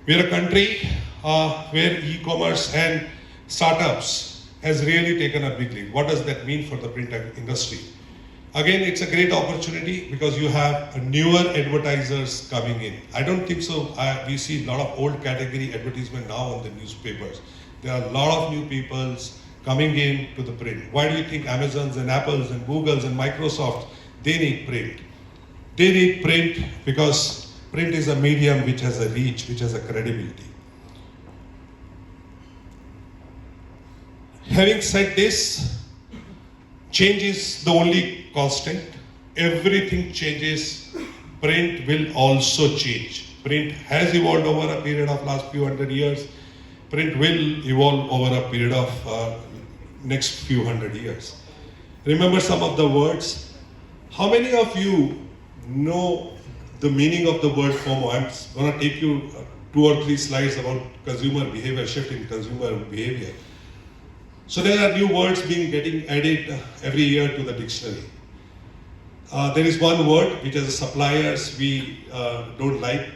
We're a country where e-commerce and startups has really taken a big lead. What does that mean for the print industry? Again, it's a great opportunity because you have newer advertisers coming in. I don't think so. We see a lot of old category advertisement now on the newspapers. There are a lot of new people coming in to the print. Why do you think Amazons and Apples and Googles and Microsofts, they need print? They need print because print is a medium which has a reach, which has a credibility. Having said this, change is the only constant. Everything changes. Print will also change. Print has evolved over a period of last few hundred years. Print will evolve over a period of next few hundred years. Remember some of the words. How many of you know the meaning of the word FOMO? I'm going to take you 2 or 3 slides about consumer behavior, shift in consumer behavior. So there are new words getting added every year to the dictionary. There is one word which as suppliers we don't like.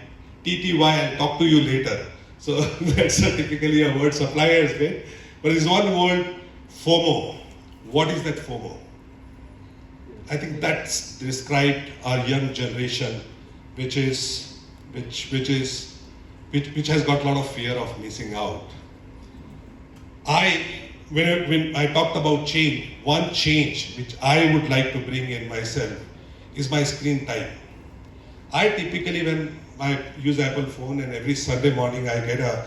TTY, I'll talk to you later. So that's typically a word suppliers get. But there is one word, FOMO. What is that FOMO? I think that's described our young generation, which has got a lot of fear of missing out. When I talked about change, one change which I would like to bring in myself is my screen time. I typically, when I use Apple phone, and every Sunday morning I get a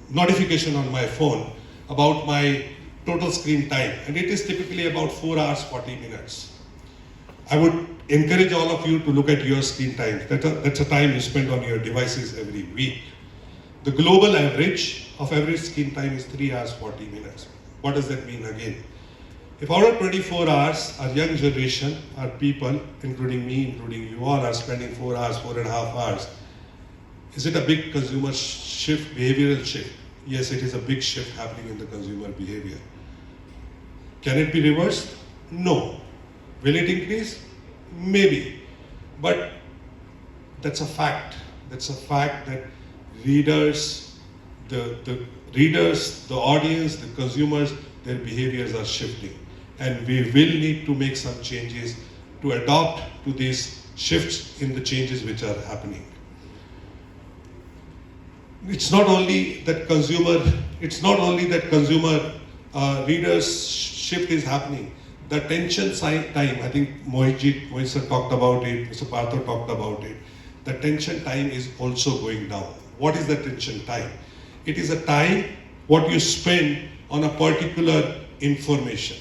notification on my phone about my total screen time, and it is typically about 4 hours 40 minutes. I would encourage all of you to look at your screen time. That's a time you spend on your devices every week. The global average of average screen time is 3 hours 40 minutes. What does that mean again? If out of 24 hours, our young generation, our people, including me, including you all, are spending 4 hours, 4.5 hours, is it a big consumer shift, behavioral shift? Yes, it is a big shift happening in the consumer behavior. Can it be reversed? No. Will it increase? Maybe. But that's a fact. That's a fact that readers, the readers, the audience, the consumers, their behaviors are shifting. And we will need to make some changes to adapt to these shifts in the changes which are happening. It's not only that consumer readers shift is happening. The attention time, I think Mohit sir talked about it, Mr. Partho talked about it. The attention time is also going down. What is the attention time? It is a time what you spend on a particular information.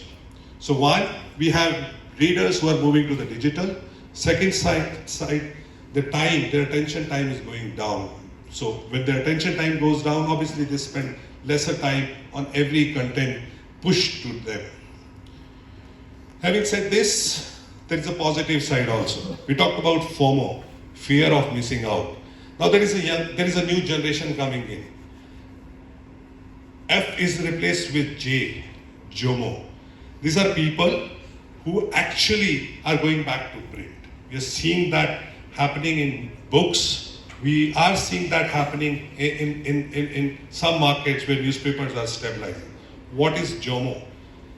So one, we have readers who are moving to the digital. Second side, their attention time is going down. So when their attention time goes down, obviously they spend lesser time on every content pushed to them. Having said this, there is a positive side also. We talked about FOMO, fear of missing out. Now there is a new generation coming in. F is replaced with J, JOMO. These are people who actually are going back to print. We are seeing that happening in books. We are seeing that happening in some markets where newspapers are stabilizing. What is JOMO?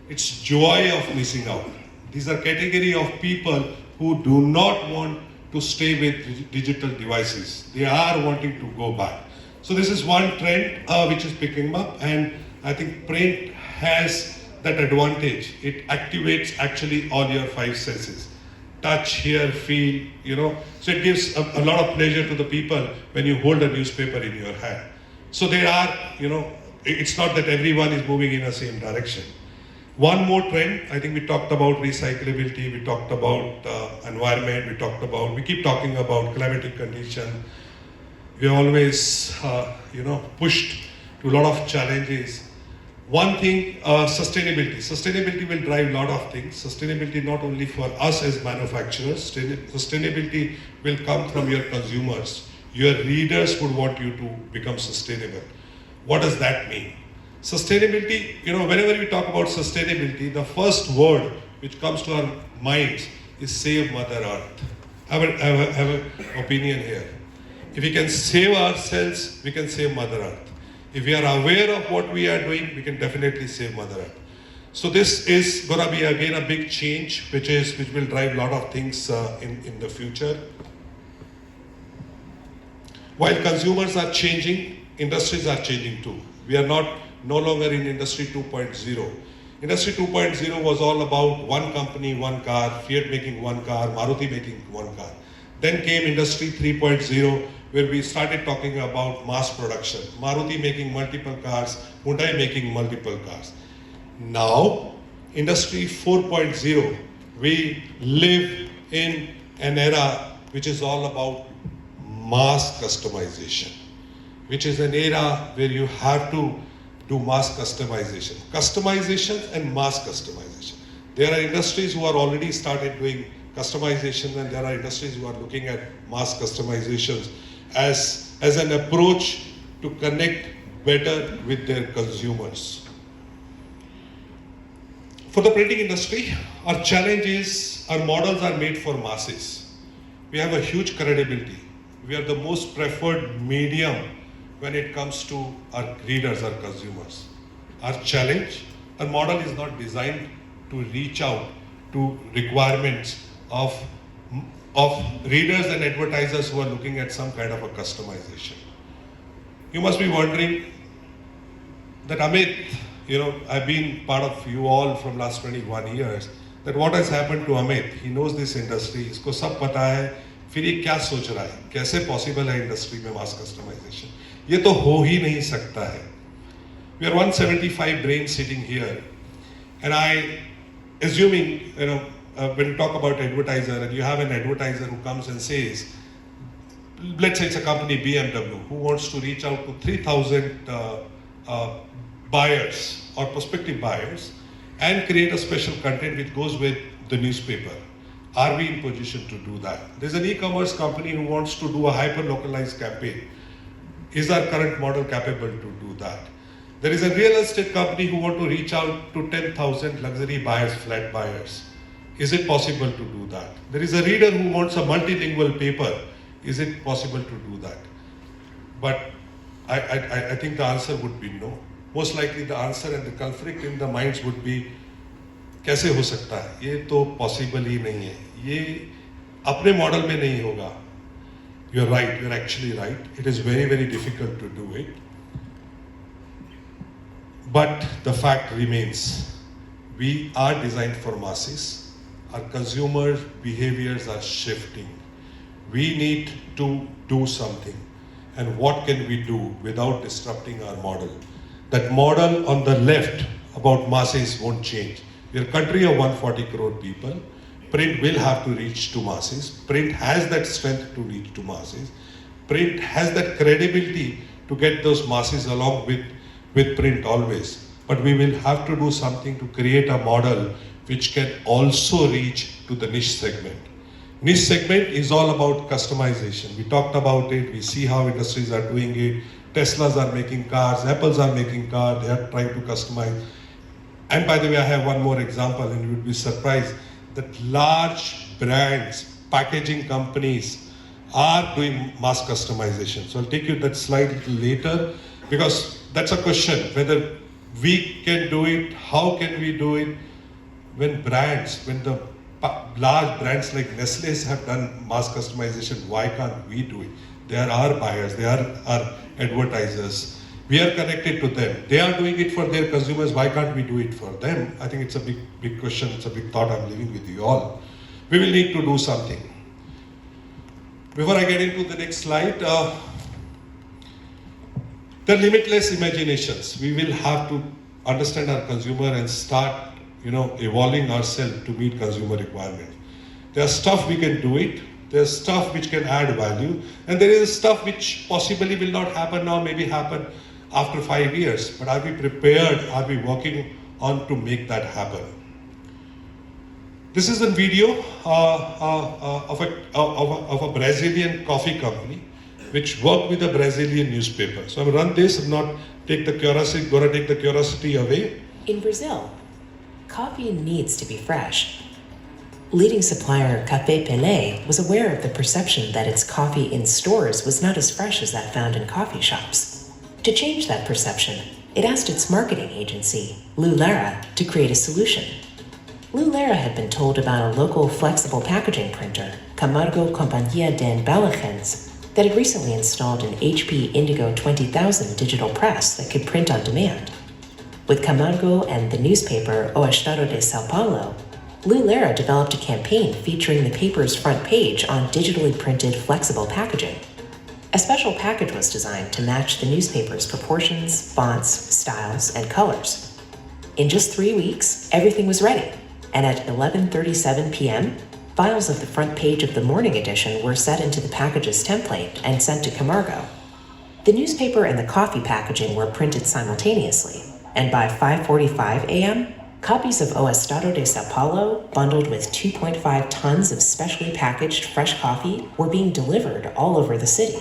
It's joy of missing out. These are category of people who do not want to stay with digital devices. They are wanting to go back. So this is one trend which is picking up, and I think print has that advantage. It activates actually all your 5 senses. Touch, hear, feel, So it gives a lot of pleasure to the people when you hold a newspaper in your hand. So there are, it's not that everyone is moving in the same direction. One more trend, I think we talked about recyclability, we talked about environment, we keep talking about climatic condition. We always, pushed to a lot of challenges. One thing, sustainability. Sustainability will drive a lot of things. Sustainability not only for us as manufacturers, sustainability will come from your consumers. Your readers would want you to become sustainable. What does that mean? Sustainability, whenever we talk about sustainability, the first word which comes to our minds is save Mother Earth. I have an opinion here. If we can save ourselves, we can save Mother Earth. If we are aware of what we are doing, we can definitely save Mother Earth. So this is going to be again a big change, which will drive a lot of things in the future. While consumers are changing, industries are changing too. We are no longer in Industry 2.0. Industry 2.0 was all about one company, one car, Fiat making one car, Maruti making one car. Then came Industry 3.0, where we started talking about mass production. Maruti making multiple cars, Hyundai making multiple cars. Now, Industry 4.0, we live in an era which is all about mass customization, which is an era where you have to do mass customization. Customization and mass customization. There are industries who are already started doing customization, and there are industries who are looking at mass customizations as an approach to connect better with their consumers. For the printing industry, our challenge is our models are made for masses. We have a huge credibility. We are the most preferred medium when it comes to our readers, our consumers. Our challenge, our model is not designed to reach out to requirements of readers and advertisers who are looking at some kind of a customization. You must be wondering that Amit, I've been part of you all from last 21 years, that what has happened to Amit? He knows this industry, इसको सब पता है, फिर ये क्या सोच रहा है? कैसे possible है इंडस्ट्री में mass customization? ये तो हो ही नहीं सकता है. We are 175 brains sitting here, and assuming, when you talk about advertiser and you have an advertiser who comes and says, let's say it's a company BMW who wants to reach out to 3,000 buyers or prospective buyers and create a special content which goes with the newspaper. Are we in position to do that? There's an e-commerce company who wants to do a hyper-localized campaign. Is our current model capable to do that? There is a real estate company who want to reach out to 10,000 luxury buyers, flat buyers. Is it possible to do that? There is a reader who wants a multilingual paper. Is it possible to do that? But I think the answer would be no. Most likely the answer and the conflict in the minds would be, कैसे हो सकता है? ये तो possible ही नहीं है. ये अपने मॉडल में नहीं होगा. You're right, you're actually right. It is very, very difficult to do it. But the fact remains, we are designed for masses. Our consumer behaviors are shifting. We need to do something. And what can we do without disrupting our model? That model on the left about masses won't change. We're a country of 140 crore people. Print will have to reach to masses. Print has that strength to reach to masses. Print has that credibility to get those masses along with print always. But we will have to do something to create a model which can also reach to the niche segment. Niche segment is all about customization. We talked about it. We see how industries are doing it. Teslas are making cars. Apples are making cars. They are trying to customize. And by the way, I have one more example, and you would be surprised that large brands, packaging companies are doing mass customization. So I'll take you that slide a little later, because that's a question, whether we can do it, how can we do it? When the large brands like Nestle have done mass customization, why can't we do it? They are our buyers, they are our advertisers. We are connected to them. They are doing it for their consumers. Why can't we do it for them? I think it's a big question. It's a big thought I'm leaving with you all. We will need to do something. Before I get into the next slide, the limitless imaginations. We will have to understand our consumer and start, evolving ourselves to meet consumer requirements. There's stuff we can do it. There's stuff which can add value. And there is stuff which possibly will not happen now, maybe happen after 5 years. But are we prepared? Are we working on to make that happen? This is a video of a Brazilian coffee company which worked with a Brazilian newspaper. So I'm run this, I'm not gonna take the curiosity away. In Brazil, coffee needs to be fresh. Leading supplier Café Pelé was aware of the perception that its coffee in stores was not as fresh as that found in coffee shops. To change that perception, it asked its marketing agency, Lou Lara, to create a solution. Lou Lara had been told about a local flexible packaging printer, Camargo Compañía de Embalajes, that had recently installed an HP Indigo 20000 digital press that could print on demand. With Camargo and the newspaper O Estado de Sao Paulo, Lou Lara developed a campaign featuring the paper's front page on digitally printed flexible packaging. A special package was designed to match the newspaper's proportions, fonts, styles, and colors. In just 3 weeks, everything was ready, and at 11:37 p.m., files of the front page of the morning edition were set into the package's template and sent to Camargo. The newspaper and the coffee packaging were printed simultaneously, and by 5:45 a.m., copies of O Estado de Sao Paulo, bundled with 2.5 tons of specially packaged fresh coffee, were being delivered all over the city.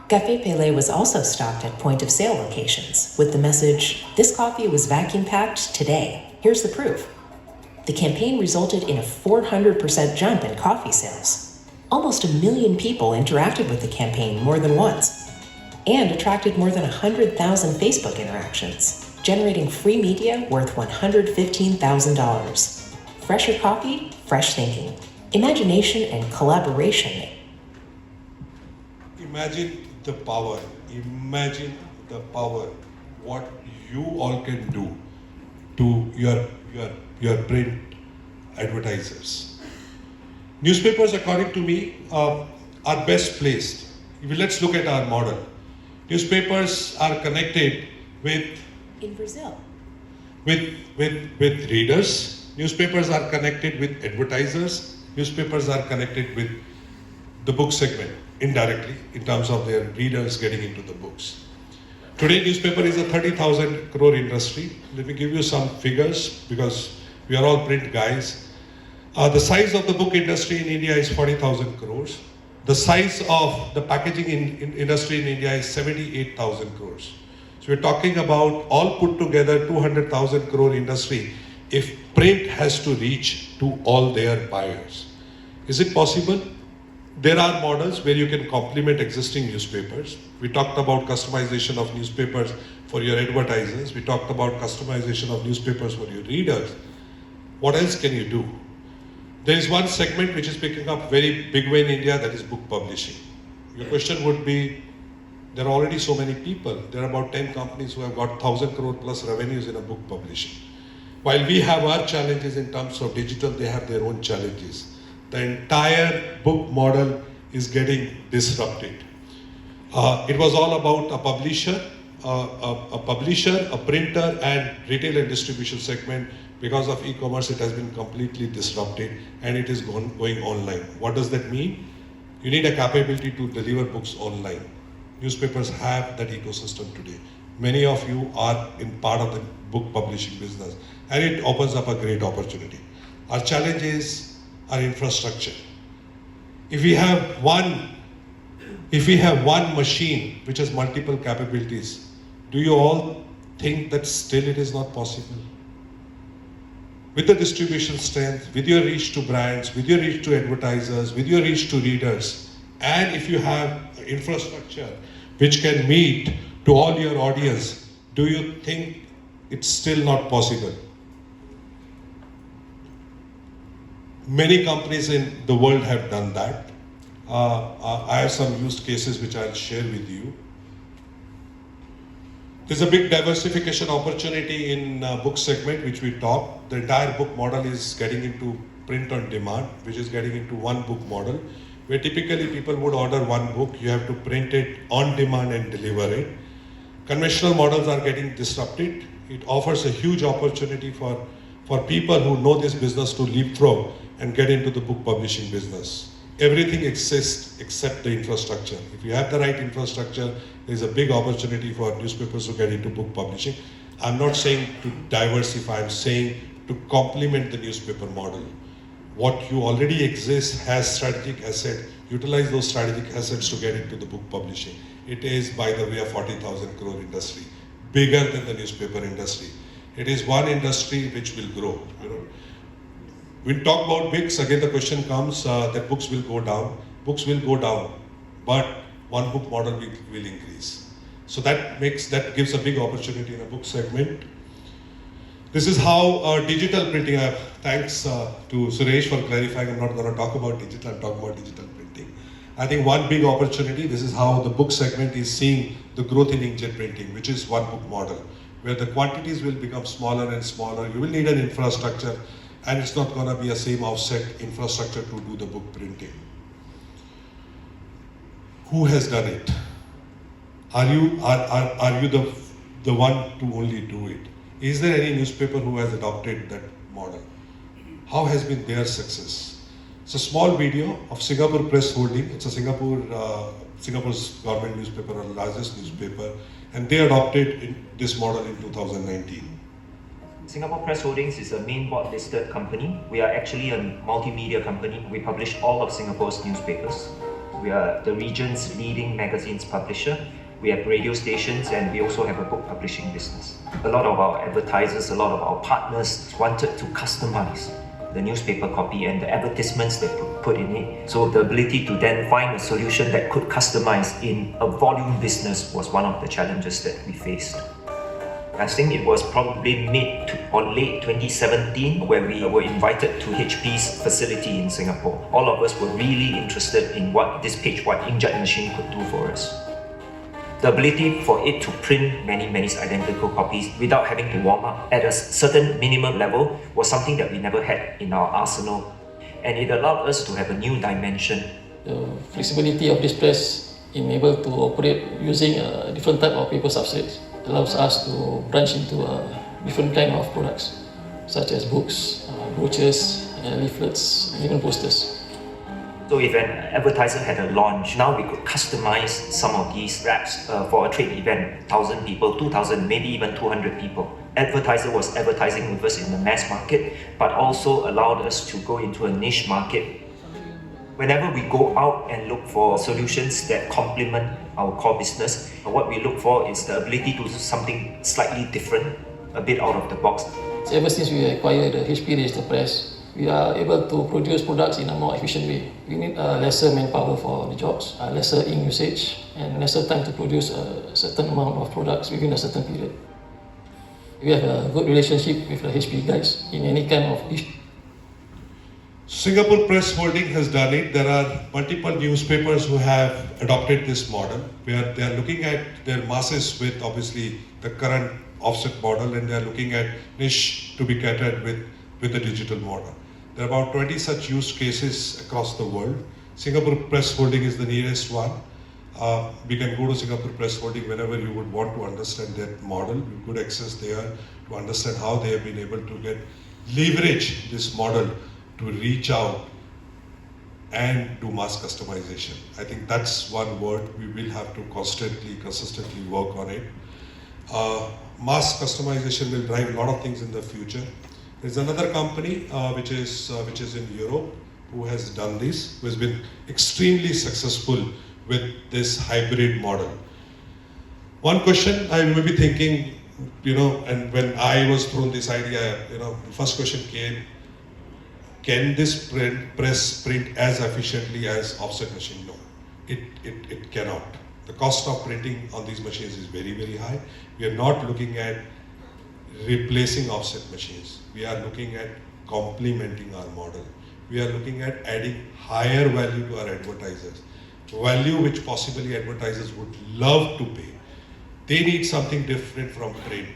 Café Pelé was also stocked at point-of-sale locations with the message, "This coffee was vacuum-packed today. Here's the proof." The campaign resulted in a 400% jump in coffee sales. Almost 1 million people interacted with the campaign more than once, and attracted more than 100,000 Facebook interactions, generating free media worth $115,000. Fresher coffee, fresh thinking. Imagination and collaboration. Imagine the power. Imagine the power. What you all can do to your print advertisers. Newspapers, according to me, are best placed. Let's look at our model. Newspapers are connected with In Brazil. with readers. Newspapers are connected with advertisers. Newspapers are connected with the book segment indirectly in terms of their readers getting into the books. Today, newspaper is a 30,000 crore industry. Let me give you some figures because we are all print guys. The size of the book industry in India is 40,000 crores. The size of the packaging industry in India is 78,000 crores. So we're talking about all put together 200,000 crore industry if print has to reach to all their buyers. Is it possible? There are models where you can complement existing newspapers. We talked about customization of newspapers for your advertisers. We talked about customization of newspapers for your readers. What else can you do? There is one segment which is picking up very big way in India, that is book publishing. Your question would be, there are already so many people. There are about 10 companies who have got 1,000 crore plus revenues in a book publishing. While we have our challenges in terms of digital, they have their own challenges. The entire book model is getting disrupted. It was all about a publisher, a printer, and retail and distribution segment. Because of e-commerce, it has been completely disrupted and it is going online. What does that mean? You need a capability to deliver books online. Newspapers have that ecosystem today. Many of you are in part of the book publishing business, and it opens up a great opportunity. Our challenge is our infrastructure. If we have one machine which has multiple capabilities, do you all think that still it is not possible? With the distribution strength, with your reach to brands, with your reach to advertisers, with your reach to readers, and if you have infrastructure which can meet to all your audience, do you think it's still not possible? Many companies in the world have done that. I have some use cases which I'll share with you. There's a big diversification opportunity in book segment which we talked. The entire book model is getting into print on demand, which is getting into one book model, where typically people would order one book, you have to print it on demand and deliver it. Conventional models are getting disrupted. It offers a huge opportunity for people who know this business to leapfrog and get into the book publishing business. Everything exists except the infrastructure. If you have the right infrastructure, there's a big opportunity for newspapers to get into book publishing. I'm not saying to diversify, I'm saying to complement the newspaper model. What you already exist has strategic asset, utilize those strategic assets to get into the book publishing. It is, by the way, a 40,000 crore industry, bigger than the newspaper industry. It is one industry which will grow. When we talk about books, again the question comes that books will go down. Books will go down, but one book model will increase. So that gives a big opportunity in a book segment. This is how digital printing. Thanks to Suresh for clarifying. I'm not going to talk about digital. I'm talking about digital printing. I think one big opportunity. This is how the book segment is seeing the growth in inkjet printing, which is one book model, where the quantities will become smaller and smaller. You will need an infrastructure, and it's not going to be a same offset infrastructure to do the book printing. Who has done it? Are you the one to only do it? Is there any newspaper who has adopted that model? How has been their success? It's a small video of Singapore Press Holding. It's a Singapore's government newspaper, or the largest newspaper, and they adopted this model in 2019. Singapore Press Holdings is a main board listed company. We are actually a multimedia company. We publish all of Singapore's newspapers. We are the region's leading magazines publisher. We have radio stations, and we also have a book publishing business. A lot of our advertisers, a lot of our partners wanted to customize the newspaper copy and the advertisements that put in it. So the ability to then find a solution that could customize in a volume business was one of the challenges that we faced. I think it was probably mid or late 2017 where we were invited to HP's facility in Singapore. All of us were really interested in what this page-wide inkjet machine could do for us. The ability for it to print many identical copies without having to warm up at a certain minimum level was something that we never had in our arsenal. And it allowed us to have a new dimension. The flexibility of this press in able to operate using a different type of paper substrates allows us to branch into a different kind of products, such as books, brochures, leaflets, and even posters. So if an advertiser had a launch, now we could customize some of these wraps for a trade event, 1,000 people, 2,000, maybe even 200 people. Advertiser was advertising with us in the mass market, but also allowed us to go into a niche market. Whenever we go out and look for solutions that complement our core business, what we look for is the ability to do something slightly different, a bit out of the box. Ever since we acquired the HP register press, we are able to produce products in a more efficient way. We need lesser manpower for the jobs, lesser ink usage, and lesser time to produce a certain amount of products within a certain period. We have a good relationship with the HP guys in any kind of issue. Singapore Press Holding has done it. There are multiple newspapers who have adopted this model, where they are looking at their masses with obviously the current offset model, and they are looking at niche to be catered with the digital model. There are about 20 such use cases across the world. Singapore Press Holding is the nearest one. We can go to Singapore Press Holding whenever you would want to understand that model. You could access there to understand how they have been able to leverage this model to reach out and do mass customization. I think that's one word we will have to consistently work on it. Mass customization will drive a lot of things in the future. There's another company which is in Europe who has done this, who has been extremely successful with this hybrid model. One question I may be thinking, and when I was thrown this idea, the first question came, can this press print as efficiently as offset machine? No, it cannot. The cost of printing on these machines is very, very high. We are not looking at replacing offset machines. We are looking at complementing our model. We are looking at adding higher value to our advertisers. Value which possibly advertisers would love to pay. They need something different from print.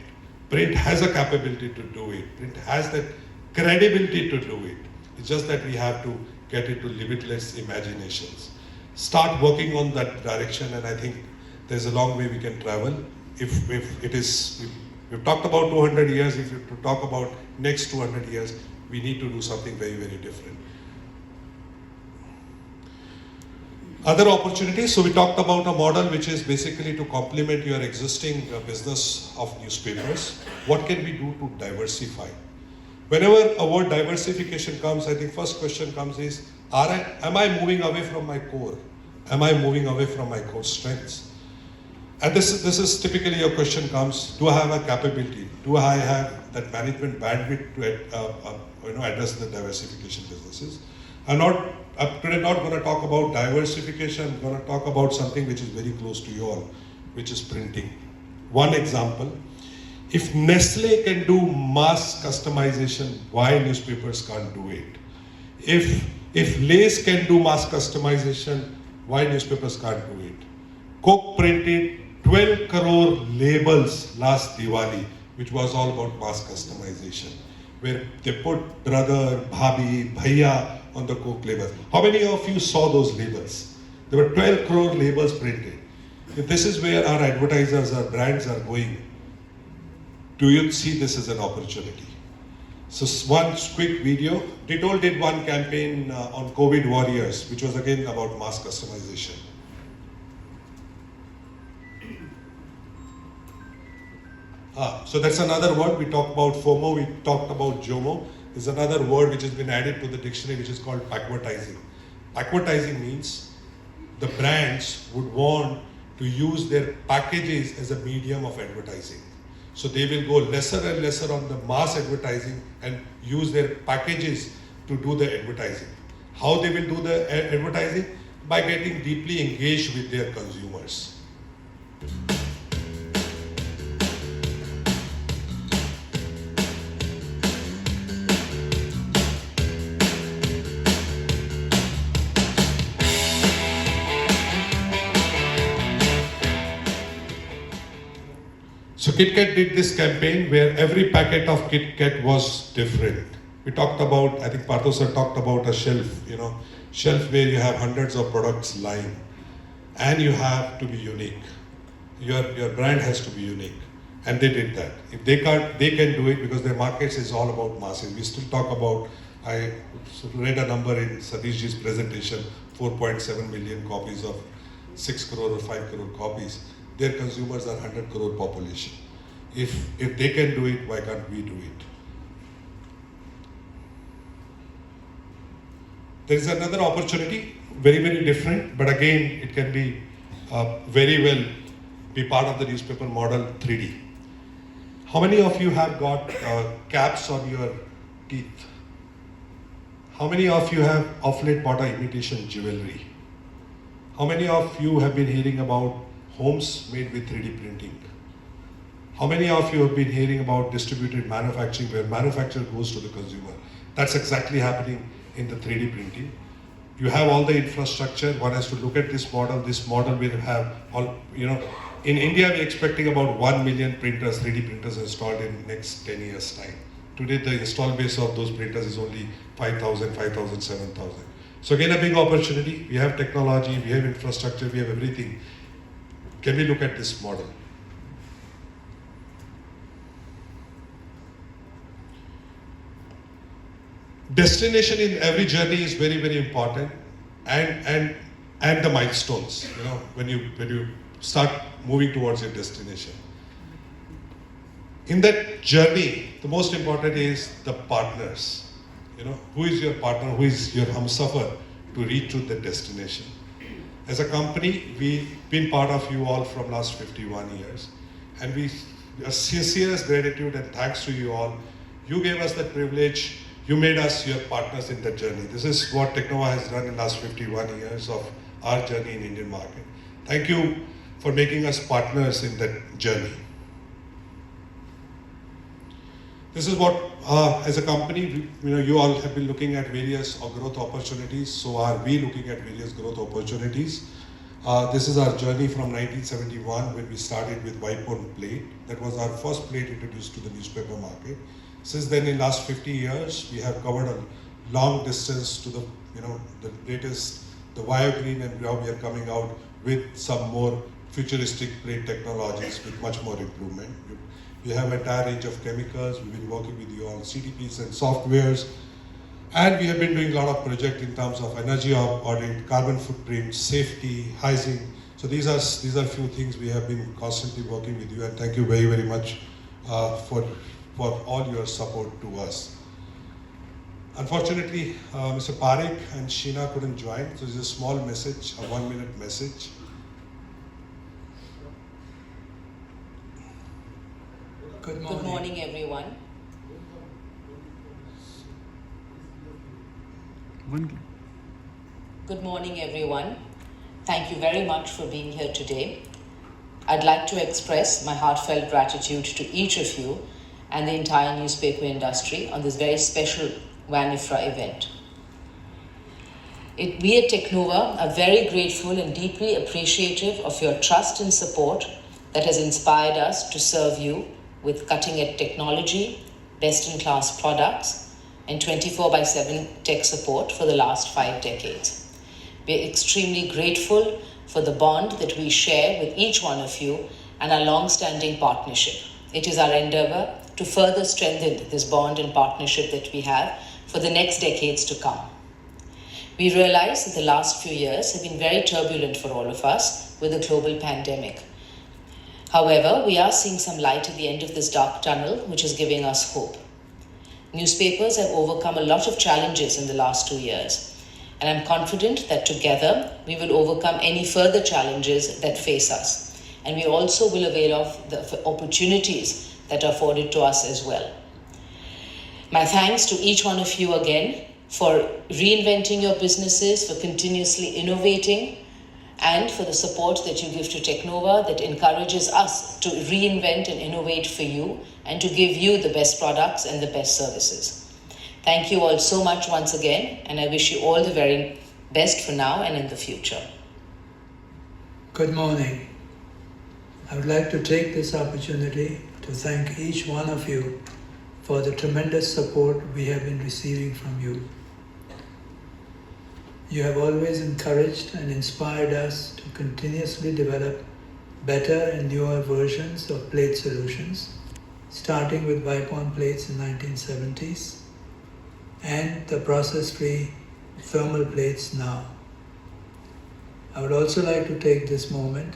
Print has a capability to do it. Print has that credibility to do it. It's just that we have to get into limitless imaginations. Start working on that direction, and I think there's a long way we can travel. If it is, we've talked about 200 years, if we talk about next 200 years, we need to do something very, very different. Other opportunities, so we talked about a model which is basically to complement your existing business of newspapers. What can we do to diversify? Whenever a word diversification comes, I think first question comes is, am I moving away from my core? Am I moving away from my core strengths? And this is typically your question comes, do I have a capability? Do I have that management bandwidth to address the diversification businesses? I'm today not going to talk about diversification. I'm going to talk about something which is very close to you all, which is printing. One example, if Nestle can do mass customization, why newspapers can't do it? If Lay's can do mass customization, why newspapers can't do it? Coke printed 12 crore labels last Diwali, which was all about mass customization, where they put brother, bhabhi, bhaiya on the Coke labels. How many of you saw those labels? There were 12 crore labels printed. If this is where our advertisers, our brands are going, do you see this as an opportunity? So one quick video. Dettol did one campaign on COVID warriors, which was again about mass customization. So that's another word. We talked about FOMO, we talked about JOMO. There's another word which has been added to the dictionary, which is called backwardizing. Backwardizing means the brands would want to use their packages as a medium of advertising. So they will go lesser and lesser on the mass advertising and use their packages to do the advertising. How they will do the advertising? By getting deeply engaged with their consumers. So KitKat did this campaign where every packet of KitKat was different. We talked about, I think Partho sir talked about a shelf, shelf where you have hundreds of products lying, and you have to be unique. Your brand has to be unique, and they did that. If they can't, they can do it because their markets is all about masses. We still talk about, I read a number in Satishji's presentation, 4.7 million copies of 6 crore or 5 crore copies. Their consumers are 100 crore population. If they can do it, why can't we do it? There is another opportunity, very, very different, but again, it can be very well be part of the newspaper model 3D. How many of you have got caps on your teeth? How many of you have of late bought imitation jewelry? How many of you have been hearing about homes made with 3D printing? How many of you have been hearing about distributed manufacturing where manufacture goes to the consumer? That's exactly happening in the 3D printing. You have all the infrastructure. One has to look at this model. This model will have all, in India we're expecting about 1 million printers, 3D printers installed in next 10 years time. Today the install base of those printers is only 5,000, 5,000, 7,000. So again, a big opportunity. We have technology, we have infrastructure, we have everything. Can we look at this model? Destination in every journey is very, very important, and the milestones. When you start moving towards your destination. In that journey, the most important is the partners. Who is your partner? Who is your humsafar to reach to the destination? As a company, we've been part of you all from last 51 years, and we are sincerest gratitude and thanks to you all. You gave us that privilege. You made us your partners in that journey. This is what Technova has done in the last 51 years of our journey in Indian market. Thank you for making us partners in that journey. This is what, as a company, you all have been looking at various growth opportunities. So are we looking at various growth opportunities. This is our journey from 1971 when we started with wipe-on plate. That was our first plate introduced to the newspaper market. Since then, in last 50 years, we have covered a long distance to the latest, the Viogreen, and now we are coming out with some more futuristic plate technologies with much more improvement. We have an entire range of chemicals. We've been working with you on CDPs and softwares. And we have been doing a lot of projects in terms of energy audit, carbon footprint, safety, hygiene. So these are a few things we have been constantly working with you, and thank you very, very much for all your support to us. Unfortunately, Mr. Parekh and Sheena couldn't join, so there's a small message, a 1-minute message. Good Good morning, everyone. Good morning, everyone. Thank you very much for being here today. I'd like to express my heartfelt gratitude to each of you and the entire newspaper industry on this very special IFRA event. We at Technova are very grateful and deeply appreciative of your trust and support that has inspired us to serve you with cutting-edge technology, best-in-class products, and 24/7 tech support for the last 5 decades. We are extremely grateful for the bond that we share with each one of you and our long-standing partnership. It is our endeavor to further strengthen this bond and partnership that we have for the next decades to come. We realize that the last few years have been very turbulent for all of us with the global pandemic. However, we are seeing some light at the end of this dark tunnel, which is giving us hope. Newspapers have overcome a lot of challenges in the last 2 years, and I'm confident that together we will overcome any further challenges that face us, and we also will avail of the opportunities that are afforded to us as well. My thanks to each one of you again for reinventing your businesses, for continuously innovating, and for the support that you give to Technova that encourages us to reinvent and innovate for you and to give you the best products and the best services. Thank you all so much once again, and I wish you all the very best for now and in the future. Good morning. I would like to take this opportunity to thank each one of you for the tremendous support we have been receiving from you. You have always encouraged and inspired us to continuously develop better and newer versions of plate solutions, starting with Bipon plates in 1970s and the process-free thermal plates now. I would also like to take this moment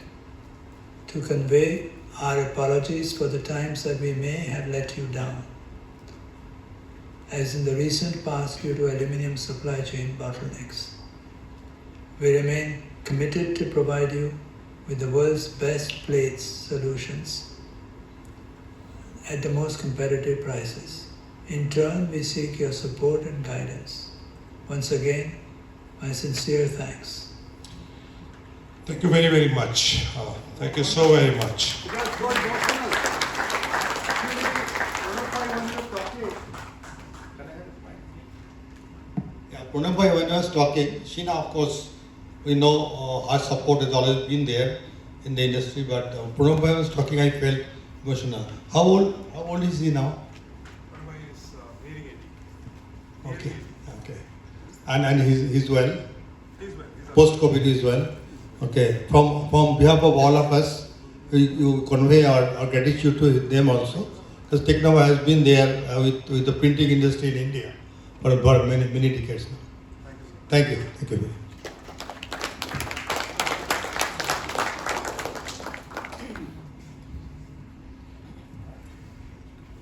to convey our apologies for the times that we may have let you down, as in the recent past due to aluminum supply chain bottlenecks. We remain committed to provide you with the world's best plates solutions at the most competitive prices. In turn, we seek your support and guidance. Once again, my sincere thanks. Thank you very, very much. Thank you so very much. Yeah, Punam bhai, when I was talking, Sheena, of course, we know our support has always been there in the industry, but Punam bhai was talking, I felt emotional. How old is he now? Punam is nearing 80. Okay, okay. And he's well? He's well. Post-COVID is well? Okay. From behalf of all of us, you convey our gratitude to them also, because Technova has been there with the printing industry in India for many decades now. Thank you. Thank you.